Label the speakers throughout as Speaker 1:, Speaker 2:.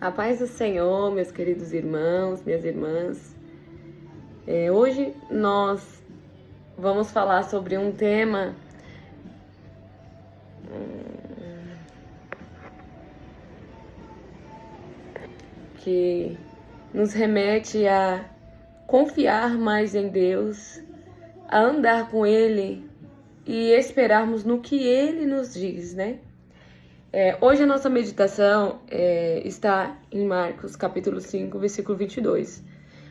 Speaker 1: A paz do Senhor, meus queridos irmãos, minhas irmãs. Hoje nós vamos falar sobre um tema que nos remete a confiar mais em Deus, a andar com Ele e esperarmos no que Ele nos diz, né? Hoje a nossa meditação está em Marcos, capítulo 5, versículo 22.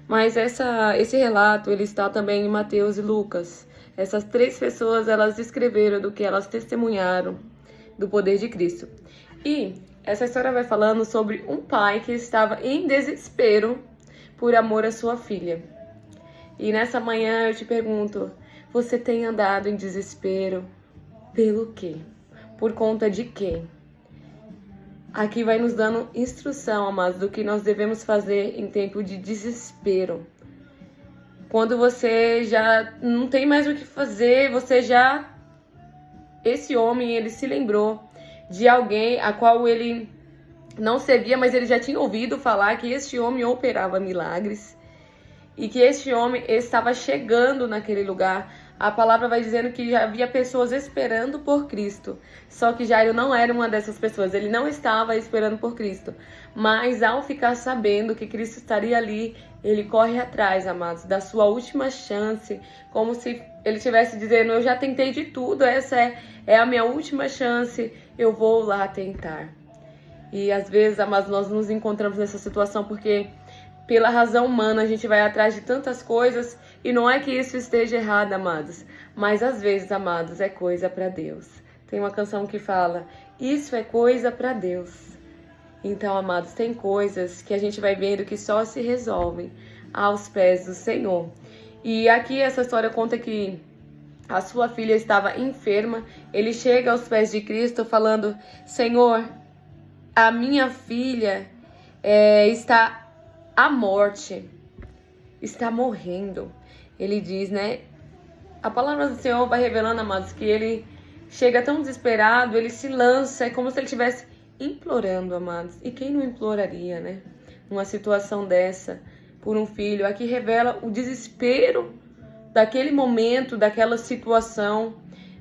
Speaker 1: Mas esse relato ele está também em Mateus e Lucas. Essas três pessoas, elas escreveram do que elas testemunharam do poder de Cristo. E essa história vai falando sobre um pai que estava em desespero por amor à sua filha. E nessa manhã eu te pergunto, você tem andado em desespero pelo quê? Por conta de quê? Aqui vai nos dando instrução, amados, do que nós devemos fazer em tempo de desespero. Quando você já não tem mais o que fazer, esse homem, ele se lembrou de alguém a qual ele não servia, mas ele já tinha ouvido falar que este homem operava milagres e que este homem estava chegando naquele lugar. A palavra vai dizendo que já havia pessoas esperando por Cristo. Só que Jairo não era uma dessas pessoas. Ele não estava esperando por Cristo. Mas ao ficar sabendo que Cristo estaria ali, ele corre atrás, amados, da sua última chance. Como se ele estivesse dizendo, eu já tentei de tudo, essa é a minha última chance, eu vou lá tentar. E às vezes, amados, nós nos encontramos nessa situação porque pela razão humana a gente vai atrás de tantas coisas. E não é que isso esteja errado, amados, mas às vezes, amados, é coisa para Deus. Tem uma canção que fala, isso é coisa para Deus. Então, amados, tem coisas que a gente vai vendo que só se resolvem aos pés do Senhor. E aqui essa história conta que a sua filha estava enferma. Ele chega aos pés de Cristo falando, Senhor, a minha filha está à morte, está morrendo. Ele diz, né? A palavra do Senhor vai revelando, amados, que ele chega tão desesperado, ele se lança, é como se ele estivesse implorando, amados. E quem não imploraria, né? Numa situação dessa, por um filho. Aqui revela o desespero daquele momento, daquela situação.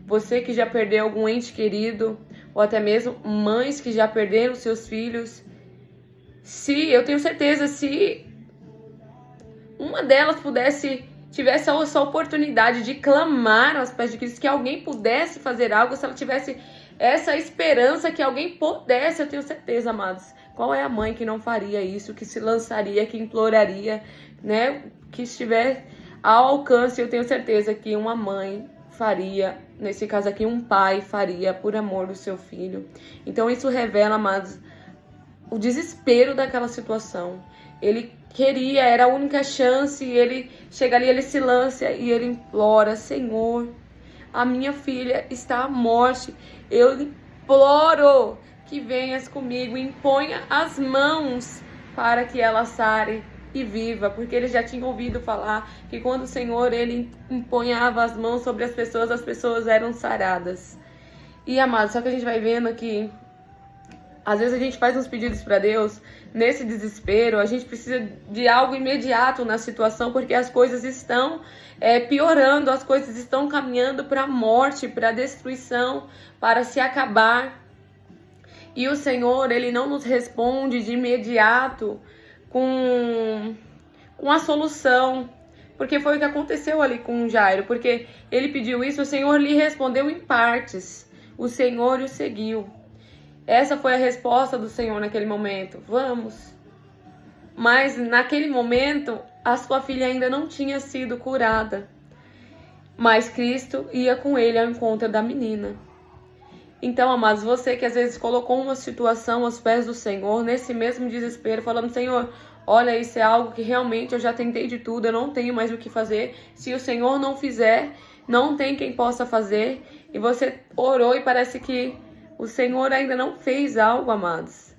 Speaker 1: Você que já perdeu algum ente querido, ou até mesmo mães que já perderam seus filhos. Eu tenho certeza, se uma delas tivesse essa oportunidade de clamar aos pés de Cristo, que alguém pudesse fazer algo, se ela tivesse essa esperança que alguém pudesse, eu tenho certeza, amados, qual é a mãe que não faria isso, que se lançaria, que imploraria, né, que estiver ao alcance, eu tenho certeza que uma mãe faria, nesse caso aqui um pai faria por amor do seu filho. Então isso revela, amados, o desespero daquela situação. Ele queria, era a única chance, e ele chega ali, ele se lança e ele implora, Senhor, a minha filha está à morte, eu imploro que venhas comigo, imponha as mãos para que ela sare e viva, porque ele já tinha ouvido falar que quando o Senhor, ele empunhava as mãos sobre as pessoas eram saradas. E, amados, só que a gente vai vendo que às vezes a gente faz uns pedidos para Deus, nesse desespero, a gente precisa de algo imediato na situação, porque as coisas estão piorando, as coisas estão caminhando para a morte, para a destruição, para se acabar. E o Senhor, ele não nos responde de imediato com a solução, porque foi o que aconteceu ali com Jairo, porque ele pediu isso, o Senhor lhe respondeu em partes, o Senhor o seguiu. Essa foi a resposta do Senhor naquele momento. Vamos. Mas naquele momento, a sua filha ainda não tinha sido curada. Mas Cristo ia com ele ao encontro da menina. Então, amados, você que às vezes colocou uma situação aos pés do Senhor, nesse mesmo desespero, falando, Senhor, olha, isso é algo que realmente eu já tentei de tudo, eu não tenho mais o que fazer. Se o Senhor não fizer, não tem quem possa fazer. E você orou e parece que o Senhor ainda não fez algo, amados.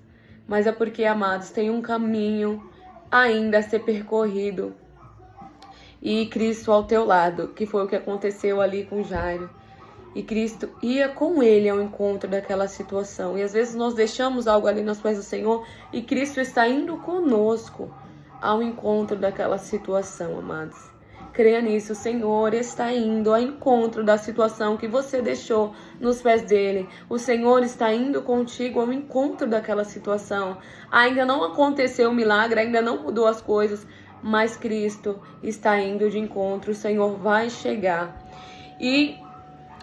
Speaker 1: Mas é porque, amados, tem um caminho ainda a ser percorrido. E Cristo ao teu lado, que foi o que aconteceu ali com Jairo. E Cristo ia com ele ao encontro daquela situação. E às vezes nós deixamos algo ali nos pés do Senhor e Cristo está indo conosco ao encontro daquela situação, amados. Creia nisso, o Senhor está indo ao encontro da situação que você deixou nos pés dele. O Senhor está indo contigo ao encontro daquela situação. Ainda não aconteceu o milagre, ainda não mudou as coisas, mas Cristo está indo de encontro. O Senhor vai chegar. E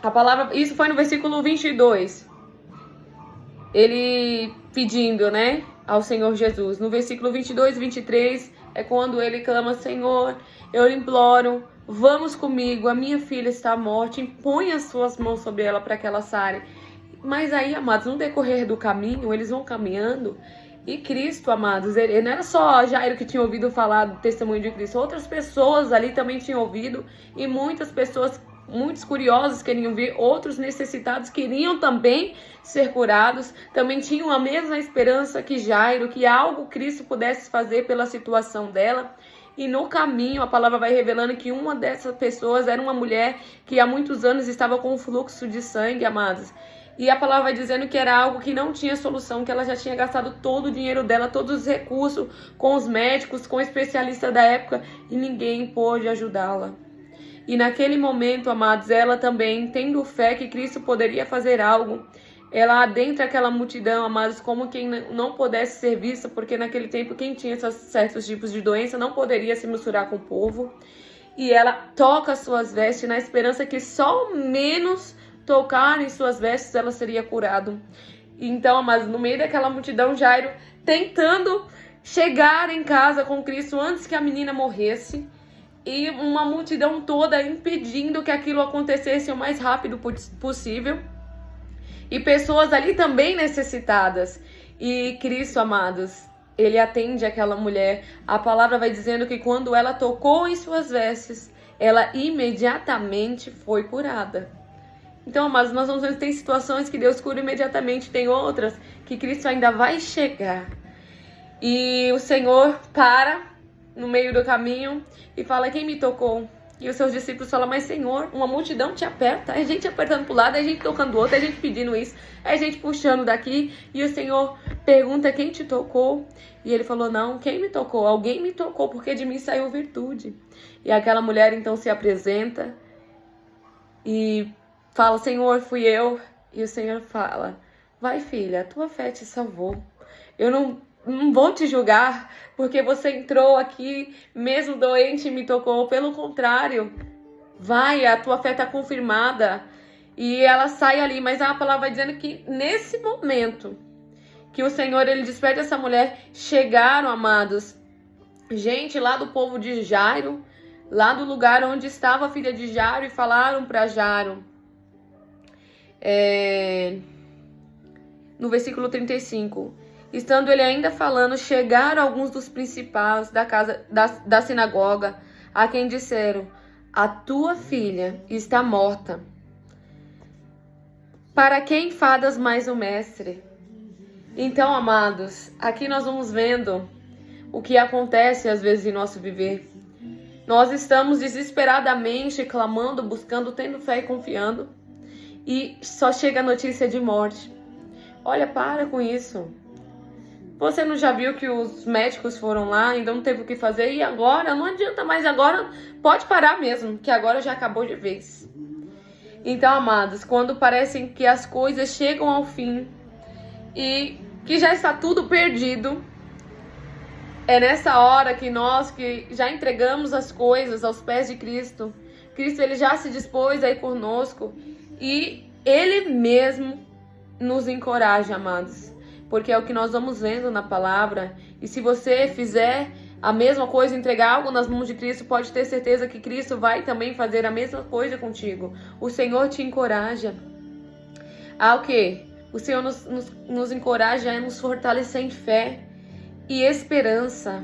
Speaker 1: a palavra, isso foi no versículo 22. Ele pedindo, né, ao Senhor Jesus. No versículo 22 e 23 é quando ele clama: Senhor, eu lhe imploro, vamos comigo, a minha filha está morta, impõe as suas mãos sobre ela para que ela sare. Mas aí, amados, no decorrer do caminho, eles vão caminhando e Cristo, amados, ele não era só Jairo que tinha ouvido falar do testemunho de Cristo, outras pessoas ali também tinham ouvido e muitas pessoas, muitos curiosos queriam ver, outros necessitados queriam também ser curados, também tinham a mesma esperança que Jairo, que algo Cristo pudesse fazer pela situação dela. E no caminho a palavra vai revelando que uma dessas pessoas era uma mulher que há muitos anos estava com um fluxo de sangue, amados. E a palavra vai dizendo que era algo que não tinha solução, que ela já tinha gastado todo o dinheiro dela, todos os recursos com os médicos, com o especialista da época, e ninguém pôde ajudá-la. E naquele momento, amados, ela também, tendo fé que Cristo poderia fazer algo, ela adentra aquela multidão, amados, como quem não pudesse ser vista, porque naquele tempo quem tinha certos tipos de doença não poderia se misturar com o povo. E ela toca as suas vestes na esperança que só menos tocar em suas vestes ela seria curado. Então, amados, no meio daquela multidão, Jairo tentando chegar em casa com Cristo antes que a menina morresse. E uma multidão toda impedindo que aquilo acontecesse o mais rápido possível. E pessoas ali também necessitadas. E Cristo, amados, ele atende aquela mulher. A palavra vai dizendo que quando ela tocou em suas vestes, ela imediatamente foi curada. Então, amados, nós vamos ver que tem situações que Deus cura imediatamente, tem outras que Cristo ainda vai chegar. E o Senhor para no meio do caminho e fala: quem me tocou? E os seus discípulos falam: mas Senhor, uma multidão te aperta, é gente apertando para o lado, é gente tocando do outro, é gente pedindo isso, é gente puxando daqui. E o Senhor pergunta: quem te tocou? E ele falou: não, quem me tocou? Alguém me tocou, porque de mim saiu virtude. E aquela mulher então se apresenta e fala: Senhor, fui eu. E o Senhor fala: vai, filha, a tua fé te salvou. Eu não vou te julgar porque você entrou aqui mesmo doente e me tocou. Pelo contrário, vai, a tua fé está confirmada. E ela sai ali, mas a palavra vai dizendo que nesse momento que o Senhor ele despede essa mulher, chegaram, amados, gente lá do povo de Jairo, lá do lugar onde estava a filha de Jairo, e falaram para Jairo, no versículo 35, estando ele ainda falando, chegaram alguns dos principais da casa da sinagoga, a quem disseram: a tua filha está morta. Para quem fadas mais o mestre? Então, amados, aqui nós vamos vendo o que acontece às vezes em nosso viver. Nós estamos desesperadamente clamando, buscando, tendo fé e confiando, e só chega a notícia de morte. Olha, para com isso. Você não já viu que os médicos foram lá, ainda não teve o que fazer, e agora não adianta mais, agora pode parar mesmo, que agora já acabou de vez. Então, amados, quando parecem que as coisas chegam ao fim e que já está tudo perdido, é nessa hora que nós que já entregamos as coisas aos pés de Cristo, Cristo ele já se dispôs aí conosco e ele mesmo nos encoraja, amados, porque é o que nós vamos vendo na palavra. E se você fizer a mesma coisa, entregar algo nas mãos de Cristo, pode ter certeza que Cristo vai também fazer a mesma coisa contigo. O Senhor te encoraja a o quê? O Senhor nos encoraja a nos fortalecer em fé e esperança.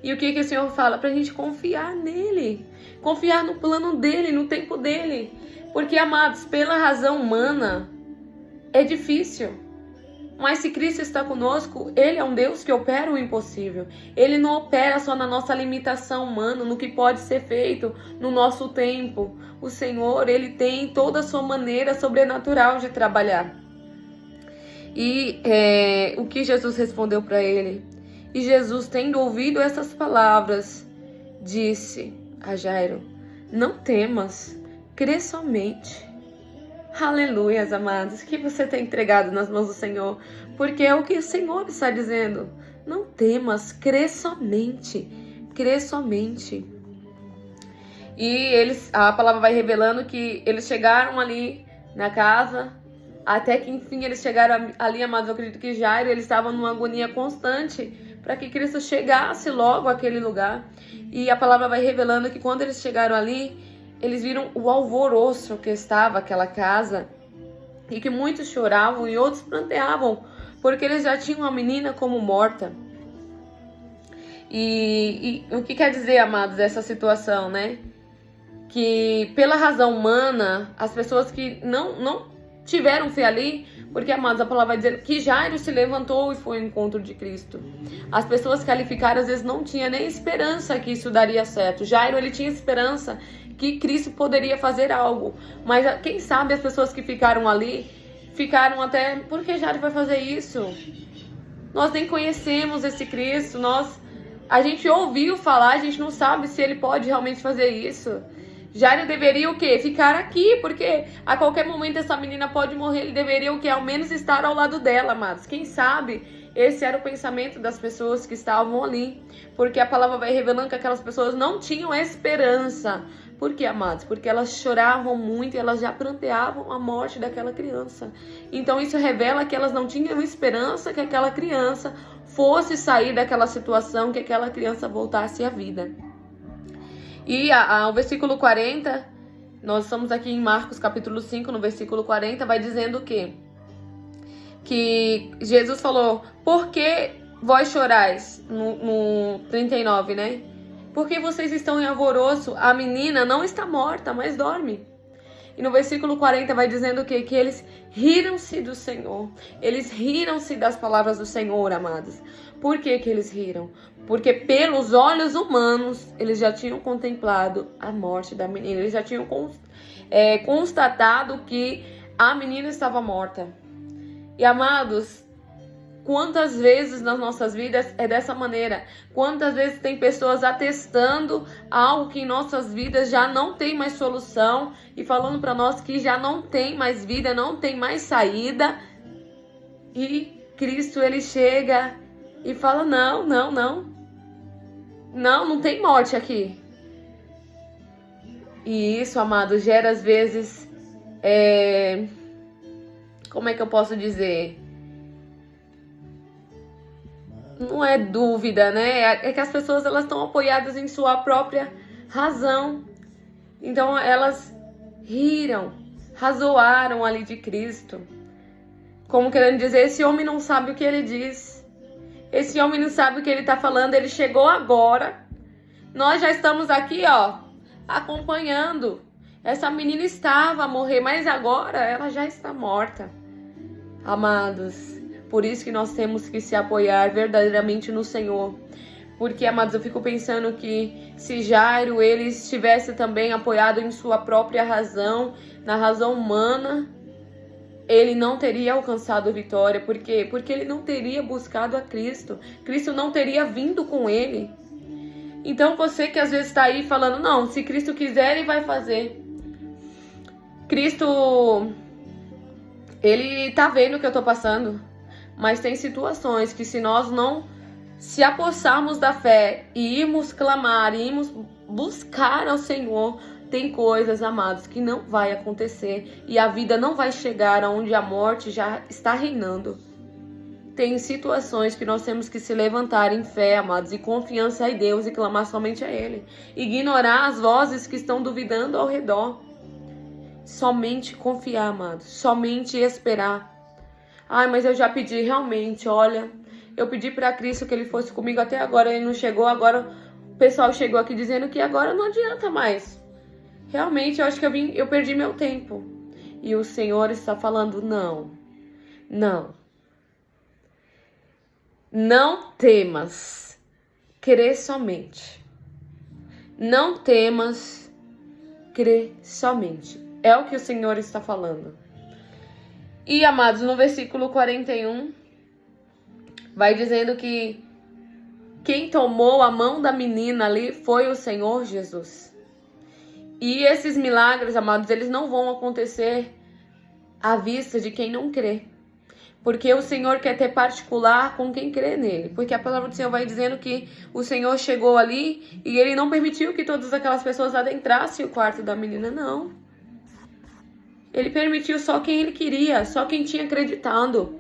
Speaker 1: E o que o Senhor fala? Pra gente confiar nele, confiar no plano dele, no tempo dele. Porque, amados, pela razão humana, é difícil. Mas se Cristo está conosco, Ele é um Deus que opera o impossível. Ele não opera só na nossa limitação humana, no que pode ser feito no nosso tempo. O Senhor, Ele tem toda a sua maneira sobrenatural de trabalhar. E o que Jesus respondeu para ele? E Jesus, tendo ouvido essas palavras, disse a Jairo: não temas, crê somente. Aleluias, amados, que você tem entregado nas mãos do Senhor, porque é o que o Senhor está dizendo. Não temas, crê somente, crê somente. E a palavra vai revelando que eles chegaram ali na casa, até que enfim eles chegaram ali, amados. Eu acredito que Jairo, ele estava numa agonia constante para que Cristo chegasse logo àquele lugar. E a palavra vai revelando que quando eles chegaram ali, eles viram o alvoroço que estava aquela casa, e que muitos choravam e outros pranteavam, porque eles já tinham a menina como morta. E o que quer dizer, amados, essa situação, né? Que pela razão humana, as pessoas que não tiveram fé ali, porque, amados, a palavra vai dizer que Jairo se levantou e foi ao encontro de Cristo. As pessoas qualificadas, às vezes, não tinham nem esperança que isso daria certo. Jairo, ele tinha esperança que Cristo poderia fazer algo. Mas quem sabe as pessoas que ficaram ali, ficaram até, por que Jairo vai fazer isso? Nós nem conhecemos esse Cristo, a gente ouviu falar, a gente não sabe se ele pode realmente fazer isso. Jairo deveria o quê? Ficar aqui, porque a qualquer momento essa menina pode morrer. Ele deveria o quê? Ao menos estar ao lado dela, amados. Quem sabe esse era o pensamento das pessoas que estavam ali. Porque a palavra vai revelando que aquelas pessoas não tinham esperança. Por quê, amados? Porque elas choravam muito e elas já pranteavam a morte daquela criança. Então isso revela que elas não tinham esperança que aquela criança fosse sair daquela situação, que aquela criança voltasse à vida. E o versículo 40, nós estamos aqui em Marcos capítulo 5, no versículo 40, vai dizendo o quê? Que Jesus falou: por que vós chorais? No 39, né? Porque vocês estão em alvoroço, a menina não está morta, mas dorme. E no versículo 40 vai dizendo o quê? Que eles riram-se do Senhor. Eles riram-se das palavras do Senhor, amados. Por que que eles riram? Porque pelos olhos humanos, eles já tinham contemplado a morte da menina. Eles já tinham constatado que a menina estava morta. E, amados, quantas vezes nas nossas vidas é dessa maneira? Quantas vezes tem pessoas atestando algo que em nossas vidas já não tem mais solução e falando para nós que já não tem mais vida, não tem mais saída. E Cristo, ele chega e fala: não tem morte aqui. E isso, amado, gera às vezes, como é que eu posso dizer? Não é dúvida, né? É que as pessoas, elas estão apoiadas em sua própria razão. Então elas riram, razoaram ali de Cristo. Como querendo dizer, esse homem não sabe o que ele diz. Esse homem não sabe o que ele está falando. Ele chegou agora. Nós já estamos aqui, acompanhando. Essa menina estava a morrer, mas agora ela já está morta. Amados, por isso que nós temos que se apoiar verdadeiramente no Senhor. Porque, amados, eu fico pensando que se Jairo, ele estivesse também apoiado em sua própria razão, na razão humana, ele não teria alcançado vitória. Por quê? Porque ele não teria buscado a Cristo. Cristo não teria vindo com ele. Então você que às vezes está aí falando: não, se Cristo quiser, ele vai fazer. Cristo, ele está vendo o que eu estou passando. Mas tem situações que, se nós não se apossarmos da fé e irmos clamar, e irmos buscar ao Senhor, tem coisas, amados, que não vai acontecer. E a vida não vai chegar aonde a morte já está reinando. Tem situações que nós temos que se levantar em fé, amados, e confiança em Deus e clamar somente a Ele. Ignorar as vozes que estão duvidando ao redor. Somente confiar, amados. Somente esperar. Ai, mas eu já pedi realmente, olha. Eu pedi para Cristo que Ele fosse comigo até agora. Ele não chegou, agora o pessoal chegou aqui dizendo que agora não adianta mais. Realmente, eu acho que eu perdi meu tempo. E o Senhor está falando: não. Não temas, crê somente. Não temas, crê somente. É o que o Senhor está falando. E, amados, no versículo 41, vai dizendo que quem tomou a mão da menina ali foi o Senhor Jesus. E esses milagres, amados, eles não vão acontecer à vista de quem não crê. Porque o Senhor quer ter particular com quem crê nele. Porque a palavra do Senhor vai dizendo que o Senhor chegou ali e ele não permitiu que todas aquelas pessoas adentrassem o quarto da menina, não. Ele permitiu só quem ele queria, só quem tinha acreditado.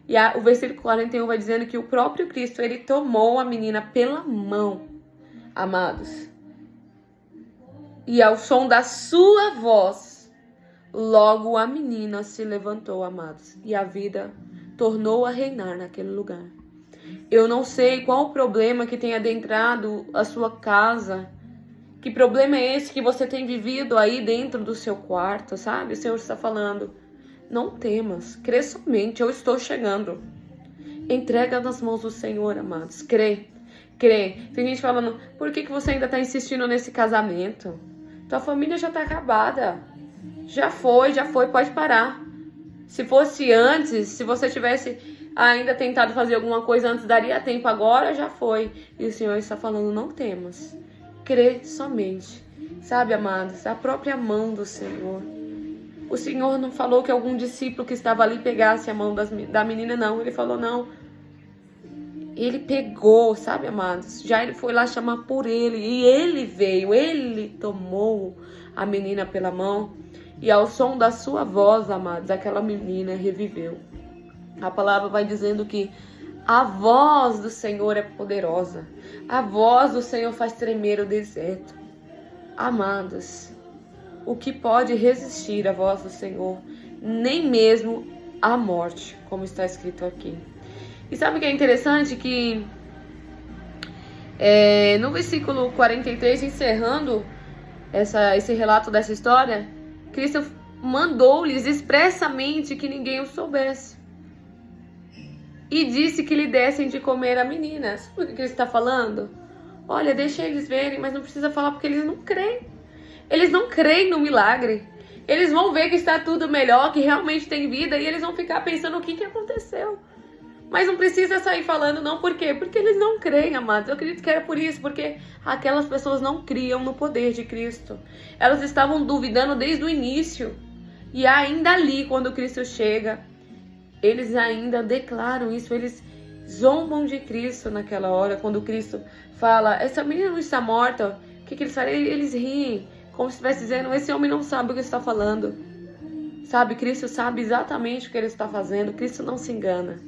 Speaker 1: E o versículo 41 vai dizendo que o próprio Cristo, ele tomou a menina pela mão, amados. E ao som da sua voz, logo a menina se levantou, amados. E a vida tornou a reinar naquele lugar. Eu não sei qual o problema que tem adentrado a sua casa. Que problema é esse que você tem vivido aí dentro do seu quarto, sabe? O Senhor está falando, não temas, crê somente, eu estou chegando. Entrega nas mãos do Senhor, amados, crê. Tem gente falando, por que você ainda está insistindo nesse casamento? Tua família já está acabada. Já foi, pode parar. Se fosse antes, se você tivesse ainda tentado fazer alguma coisa antes, daria tempo, agora já foi. E o Senhor está falando, não temas. Crê somente, sabe, amados, a própria mão do Senhor. O Senhor não falou que algum discípulo que estava ali pegasse a mão da menina, não. Ele falou, não. Ele pegou, sabe, amados? Já ele foi lá chamar por ele. E ele veio, ele tomou a menina pela mão. E ao som da sua voz, amados, aquela menina reviveu. A palavra vai dizendo que a voz do Senhor é poderosa. A voz do Senhor faz tremer o deserto. Amados, o que pode resistir à voz do Senhor? Nem mesmo a morte, como está escrito aqui. E sabe o que é interessante? Que no versículo 43, encerrando esse relato dessa história, Cristo mandou-lhes expressamente que ninguém o soubesse. E disse que lhe dessem de comer a menina. Sabe o que ele está falando? Olha, deixa eles verem, mas não precisa falar porque eles não creem. Eles não creem no milagre. Eles vão ver que está tudo melhor, que realmente tem vida, e eles vão ficar pensando o que aconteceu. Mas não precisa sair falando não, por quê? Porque eles não creem, amados. Eu acredito que era por isso, porque aquelas pessoas não criam no poder de Cristo. Elas estavam duvidando desde o início. E ainda ali, quando Cristo chega, eles ainda declaram isso, eles zombam de Cristo naquela hora, quando Cristo fala, essa menina não está morta, o que eles fazem? Eles riem, como se estivesse dizendo, esse homem não sabe o que está falando. Sabe, Cristo sabe exatamente o que ele está fazendo, Cristo não se engana.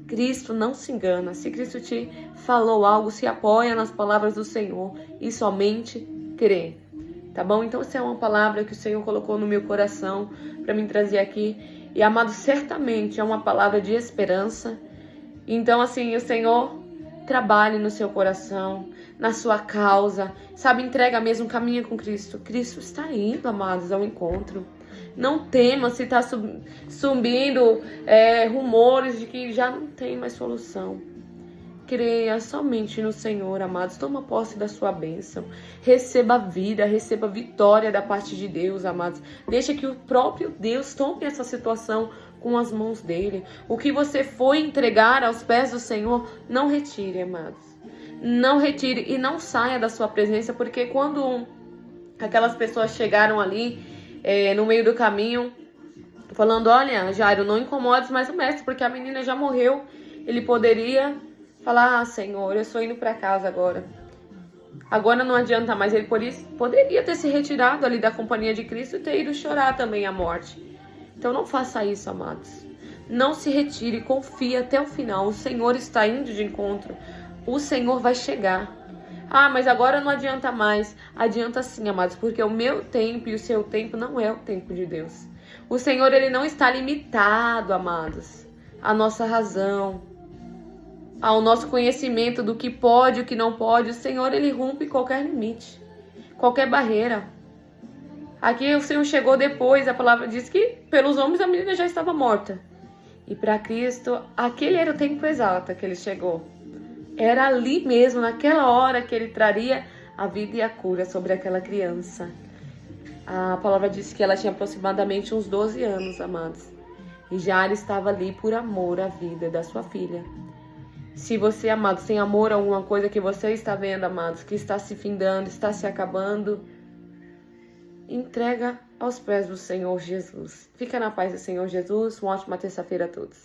Speaker 1: Cristo não se engana. Se Cristo te falou algo, se apoia nas palavras do Senhor e somente crê. Tá bom? Então essa é uma palavra que o Senhor colocou no meu coração para me trazer aqui. E, amado, certamente é uma palavra de esperança. Então, assim, o Senhor trabalhe no seu coração, na sua causa. Sabe, entrega mesmo, caminha com Cristo. Cristo está indo, amados, ao encontro. Não tema se está subindo rumores de que já não tem mais solução. Creia somente no Senhor, amados. Toma posse da sua bênção. Receba vida, receba vitória da parte de Deus, amados. Deixa que o próprio Deus tome essa situação com as mãos dele. O que você foi entregar aos pés do Senhor, não retire, amados. Não retire e não saia da sua presença, porque quando aquelas pessoas chegaram ali, no meio do caminho, falando, olha, Jairo, não incomodes mais o mestre, porque a menina já morreu. Ele poderia falar, Senhor, eu estou indo para casa agora. Agora não adianta mais. Ele poderia ter se retirado ali da companhia de Cristo e ter ido chorar também a morte. Então não faça isso, amados. Não se retire, confie até o final. O Senhor está indo de encontro. O Senhor vai chegar. Ah, mas agora não adianta mais. Adianta sim, amados, porque o meu tempo e o seu tempo não é o tempo de Deus. O Senhor, ele não está limitado, amados, à nossa razão, ao nosso conhecimento do que pode e o que não pode. O Senhor, ele rompe qualquer limite, qualquer barreira. Aqui o Senhor chegou depois, a palavra diz que pelos homens a menina já estava morta. E para Cristo, aquele era o tempo exato que ele chegou. Era ali mesmo, naquela hora, que ele traria a vida e a cura sobre aquela criança. A palavra diz que ela tinha aproximadamente uns 12 anos, amados. E já ele estava ali por amor à vida da sua filha. Se você, amados, tem amor a alguma coisa que você está vendo, amados, que está se findando, está se acabando, entrega aos pés do Senhor Jesus. Fica na paz do Senhor Jesus. Uma ótima terça-feira a todos.